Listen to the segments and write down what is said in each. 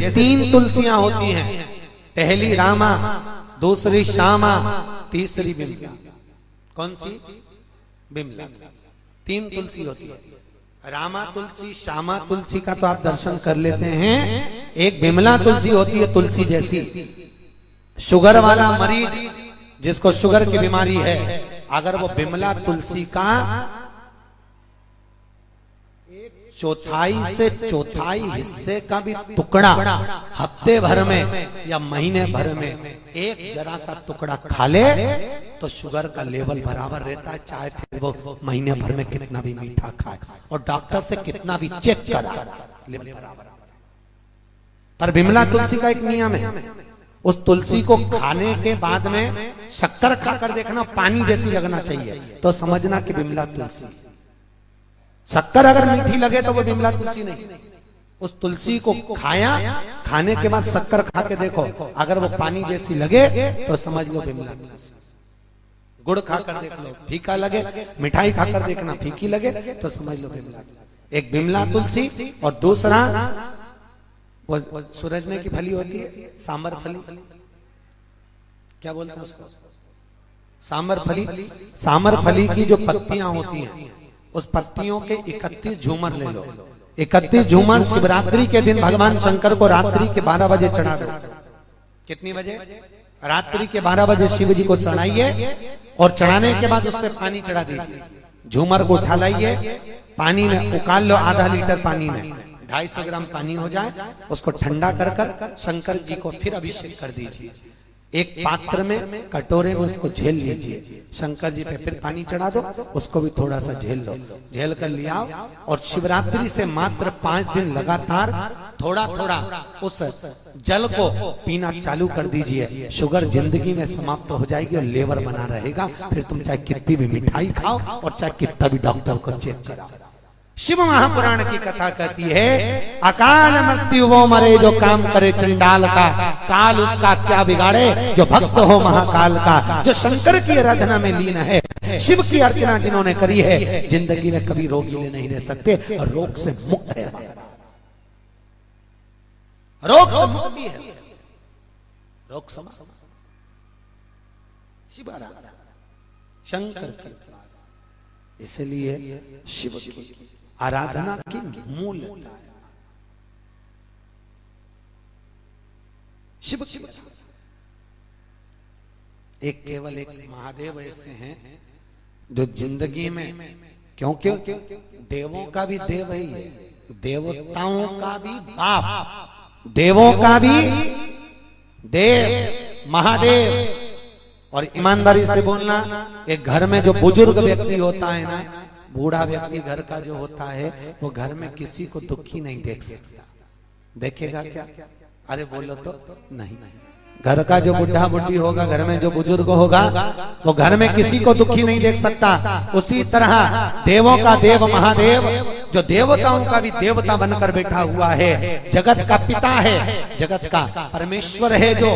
तीन तुलसियां होती हैं, पहली रामा, दूसरी श्यामा, तीसरी बिमला। कौन सी? बिमला। तीन तुलसी होती है। रामा तुलसी, श्यामा तुलसी का तो आप दर्शन कर लेते हैं। एक बिमला तुलसी होती है तुलसी जैसी। शुगर वाला मरीज जिसको शुगर की बीमारी है, अगर वो बिमला तुलसी का चौथाई से चौथाई हिस्से का भी टुकड़ा हफ्ते भर में या महीने भर में एक जरा सा टुकड़ा खा ले तो शुगर का लेवल बराबर रहता है, चाहे फिर वो महीने भर में कितना भी मीठा खाए और डॉक्टर से कितना भी चेक करा, लेवल बराबर। पर बिमला तुलसी का एक नियम है, उस तुलसी को खाने के बाद में शक्कर खाकर देखना पानी जैसी लगना चाहिए, तो समझना कि बिमला तुलसी। शक्कर अगर मीठी लगे तो वो बिमला तुलसी नहीं। उस तुलसी को खाया, खाने के बाद शक्कर खा के देखो, अगर वो पानी जैसी लगे तो समझ लो बिमला तुलसी। गुड़ खाकर देख लो, फीका लगे, मिठाई खाकर देखना फीकी लगे तो समझ लो बिमला। एक बिमला तुलसी और दूसरा वो सूरजने की फली होती है, सांबर फली, क्या बोलते हैं उसको? सांबर फली। सांबर फली की जो पत्तियां होती हैं, उस पत्तियों के 31 झूमर ले लो। 31 झूमर शिवरात्रि के दिन भगवान शंकर को रात्रि के 12 बजे चढ़ा दो। कितनी बजे? रात्रि के 12 बजे शिव जी को चढ़ाइए और चढ़ाने के बाद उस पर पानी चढ़ा दीजिए। झूमर को उठा लाइए, पानी में उकाल लो, आधा लीटर पानी में 250 ग्राम पानी हो जाए, उसको ठंडा कर कर शंकर जी को फिर अभिषेक कर दीजिए। एक पात्र में, कटोरे में उसको झेल लीजिए, शंकर जी पे फिर पानी चढ़ा दो, उसको भी थोड़ा सा झेल लो, झेल कर लिया और शिवरात्रि से मात्र 5 दिन लगातार थोड़ा थोड़ा उस जल को पीना चालू कर दीजिए। शुगर जिंदगी में समाप्त हो जाएगी और लेवर बना रहेगा। फिर तुम चाहे कितनी भी मिठाई खाओ और चाहे कितना भी डॉक्टर को चेक कराओ। शिव महापुराण की कथा कहती है, अकाल मृत्यु वो मरे जो काम करे चंडाल का, काल उसका क्या बिगाड़े जो भक्त हो महाकाल का। जो शंकर की आराधना में लीन है, शिव की अर्चना जिन्होंने करी है, जिंदगी में कभी रोगी ले नहीं रह सकते और रोग से मुक्त है। रोग से मुक्ति है, रोग समा शिव आराधना शंकर की, इसलिए शिव की आराधना की मूलता है शिव की। एक केवल एक महादेव ऐसे हैं जो जिंदगी में, क्योंकि देवों का भी देव ही है, देवताओं का भी बाप, देवों का भी देव महादेव। और ईमानदारी से बोलना, एक घर में जो बुजुर्ग व्यक्ति होता है ना, बूढ़ा व्यक्ति घर का जो होता है, वो घर में किसी को दुखी नहीं देख सकता। देखेगा क्या? अरे बोलो तो नहीं। घर का जो बुढ़ा बुढ़ी होगा, घर में जो बुजुर्ग होगा, वो घर में किसी को दुखी नहीं देख सकता। उसी तरह देवों का देव महादेव, जो देवताओं का भी देवता बनकर बैठा हुआ है, जगत का पिता है, जगत का परमेश्वर है, जो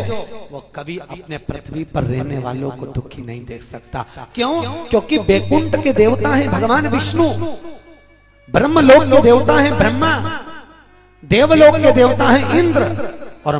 वो कभी अपने पृथ्वी पर रहने वालों को दुखी नहीं देख सकता। क्यों? क्योंकि बैकुंठ के देवता है भगवान विष्णु, ब्रह्मलोक के देवता है ब्रह्मा, देवलोक के देवता है इंद्र, और